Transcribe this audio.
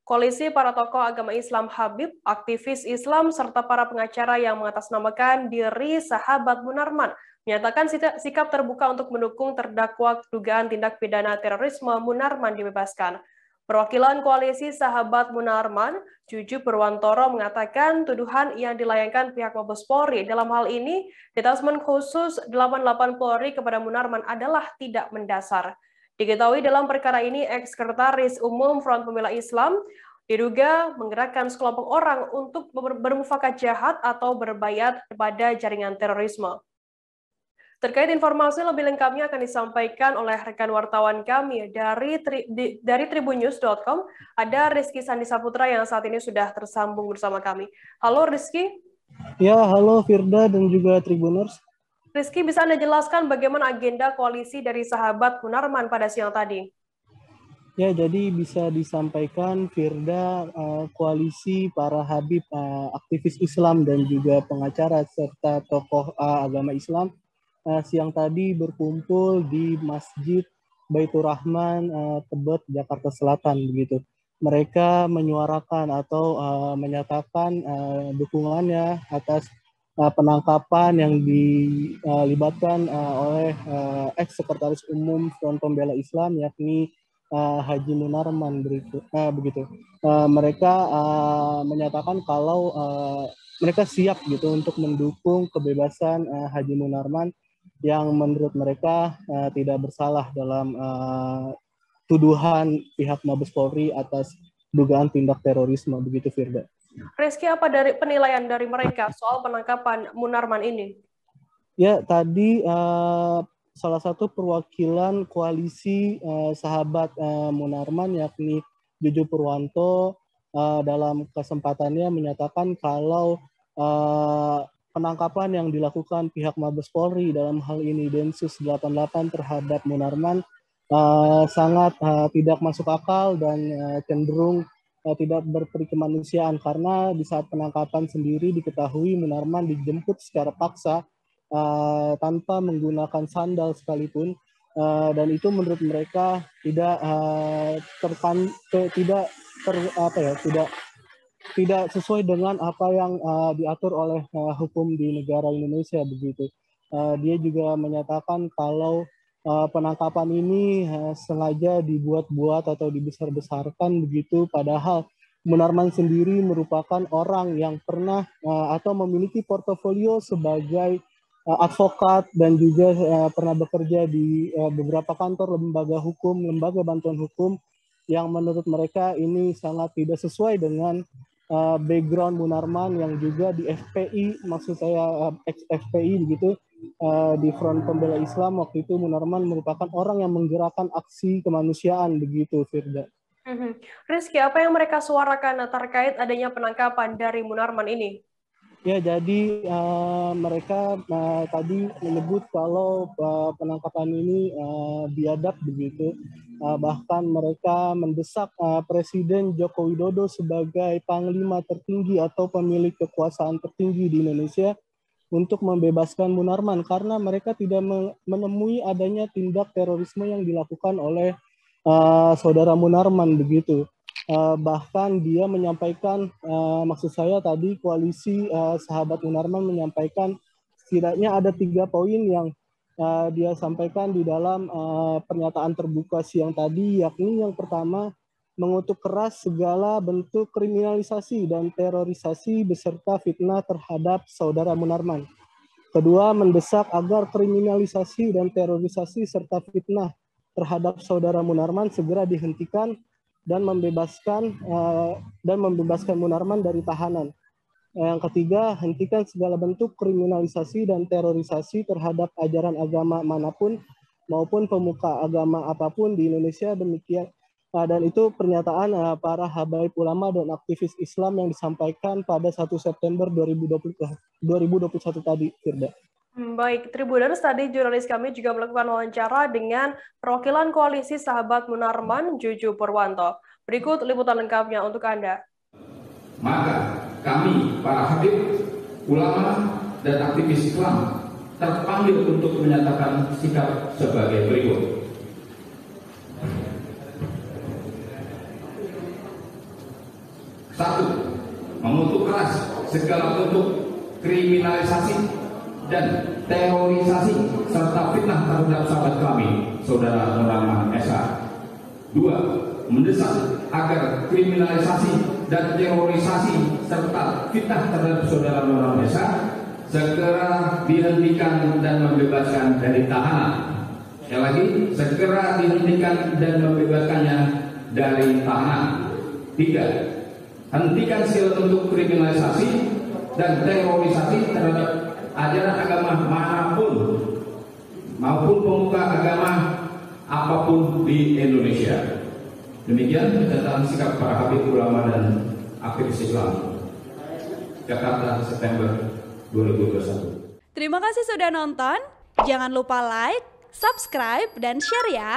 Koalisi para tokoh agama Islam Habib, aktivis Islam, serta para pengacara yang mengatasnamakan diri Sahabat Munarman menyatakan sikap terbuka untuk mendukung terdakwa dugaan tindak pidana terorisme Munarman dibebaskan. Perwakilan koalisi Sahabat Munarman, Juju Purwantoro, mengatakan tuduhan yang dilayangkan pihak Mabes Polri dalam hal ini, Detasmen Khusus 88 Polri kepada Munarman adalah tidak mendasar. Diketahui dalam perkara ini, Ex-Sekretaris Umum Front Pembela Islam diduga menggerakkan sekelompok orang untuk bermufakat jahat atau berbayat kepada jaringan terorisme. Terkait informasi lebih lengkapnya akan disampaikan oleh rekan wartawan kami dari tribunnews.com, ada Rizky Sandi Saputra yang saat ini sudah tersambung bersama kami. Halo Rizky. Ya, halo Firda dan juga Tribuners. Rizky, bisa Anda jelaskan bagaimana agenda koalisi dari Sahabat Munarman pada siang tadi? Ya, jadi bisa disampaikan Firda, koalisi para Habib, aktivis Islam dan juga pengacara serta tokoh agama Islam siang tadi berkumpul di Masjid Baitur Rahman, Tebet, Jakarta Selatan begitu. Mereka menyuarakan atau menyatakan dukungannya atas penangkapan yang dilibatkan oleh Ex-Sekretaris Umum Front Pembela Islam, yakni Haji Munarman begitu. Mereka menyatakan kalau mereka siap gitu untuk mendukung kebebasan Haji Munarman yang menurut mereka tidak bersalah dalam tuduhan pihak Mabes Polri atas dugaan tindak terorisme begitu, Firda. Rizky, apa dari penilaian dari mereka soal penangkapan Munarman ini? Ya, tadi salah satu perwakilan koalisi Sahabat Munarman, yakni Juju Purwanto, dalam kesempatannya menyatakan kalau penangkapan yang dilakukan pihak Mabes Polri dalam hal ini Densus 88 terhadap Munarman sangat tidak masuk akal dan cenderung tidak berperi kemanusiaan, karena di saat penangkapan sendiri diketahui Munarman dijemput secara paksa tanpa menggunakan sandal sekalipun, dan itu menurut mereka tidak sesuai dengan apa yang diatur oleh hukum di negara Indonesia begitu. Dia juga menyatakan kalau penangkapan ini sengaja dibuat-buat atau dibesar-besarkan begitu, padahal Munarman sendiri merupakan orang yang pernah atau memiliki portofolio sebagai advokat dan juga pernah bekerja di beberapa kantor lembaga hukum, lembaga bantuan hukum, yang menurut mereka ini sangat tidak sesuai dengan background Munarman yang juga di FPI, maksud saya ex-FPI begitu, di Front Pembela Islam. Waktu itu Munarman merupakan orang yang menggerakkan aksi kemanusiaan begitu, Firda. Rizky, apa yang mereka suarakan terkait adanya penangkapan dari Munarman ini? Ya, jadi mereka tadi menyebut kalau penangkapan ini biadab begitu. Bahkan mereka mendesak Presiden Joko Widodo sebagai panglima tertinggi atau pemilik kekuasaan tertinggi di Indonesia untuk membebaskan Munarman, karena mereka tidak menemui adanya tindak terorisme yang dilakukan oleh saudara Munarman begitu. Bahkan dia menyampaikan, maksud saya tadi koalisi Sahabat Munarman menyampaikan setidaknya ada 3 poin yang dia sampaikan di dalam pernyataan terbuka siang tadi, yakni yang pertama, mengutuk keras segala bentuk kriminalisasi dan terorisasi beserta fitnah terhadap saudara Munarman. Kedua, mendesak agar kriminalisasi dan terorisasi serta fitnah terhadap saudara Munarman segera dihentikan dan membebaskan Munarman dari tahanan. Yang ketiga, hentikan segala bentuk kriminalisasi dan terorisasi terhadap ajaran agama manapun maupun pemuka agama apapun di Indonesia. Demikian, dan itu pernyataan para habaib ulama dan aktivis Islam yang disampaikan pada 1 September 2021 tadi, Firda. Baik, Tribuners, tadi jurnalis kami juga melakukan wawancara dengan perwakilan koalisi Sahabat Munarman, Juju Purwanto. Berikut liputan lengkapnya untuk Anda. Maka kami, para habib, ulama, dan aktivis Islam terpanggil untuk menyatakan sikap sebagai berikut. 1. Mengutuk keras segala bentuk kriminalisasi dan terorisasi serta fitnah terhadap sahabat kami, Saudara Munarman SH. 2. Mendesak agar kriminalisasi dan terorisasi serta fitnah terhadap Saudara Munarman SH segera dihentikan dan membebaskan dari tahanan. Sekali lagi, segera dihentikan dan membebaskannya dari tahanan. 3. Hentikan segala bentuk kriminalisasi dan terorisasi terhadap ajaran agama manapun maupun pemuka agama apapun di Indonesia. Demikian pernyataan sikap para habib ulama dan aktivis Islam. Jakarta, September 2021. Terima kasih sudah nonton. Jangan lupa like, subscribe, dan share ya.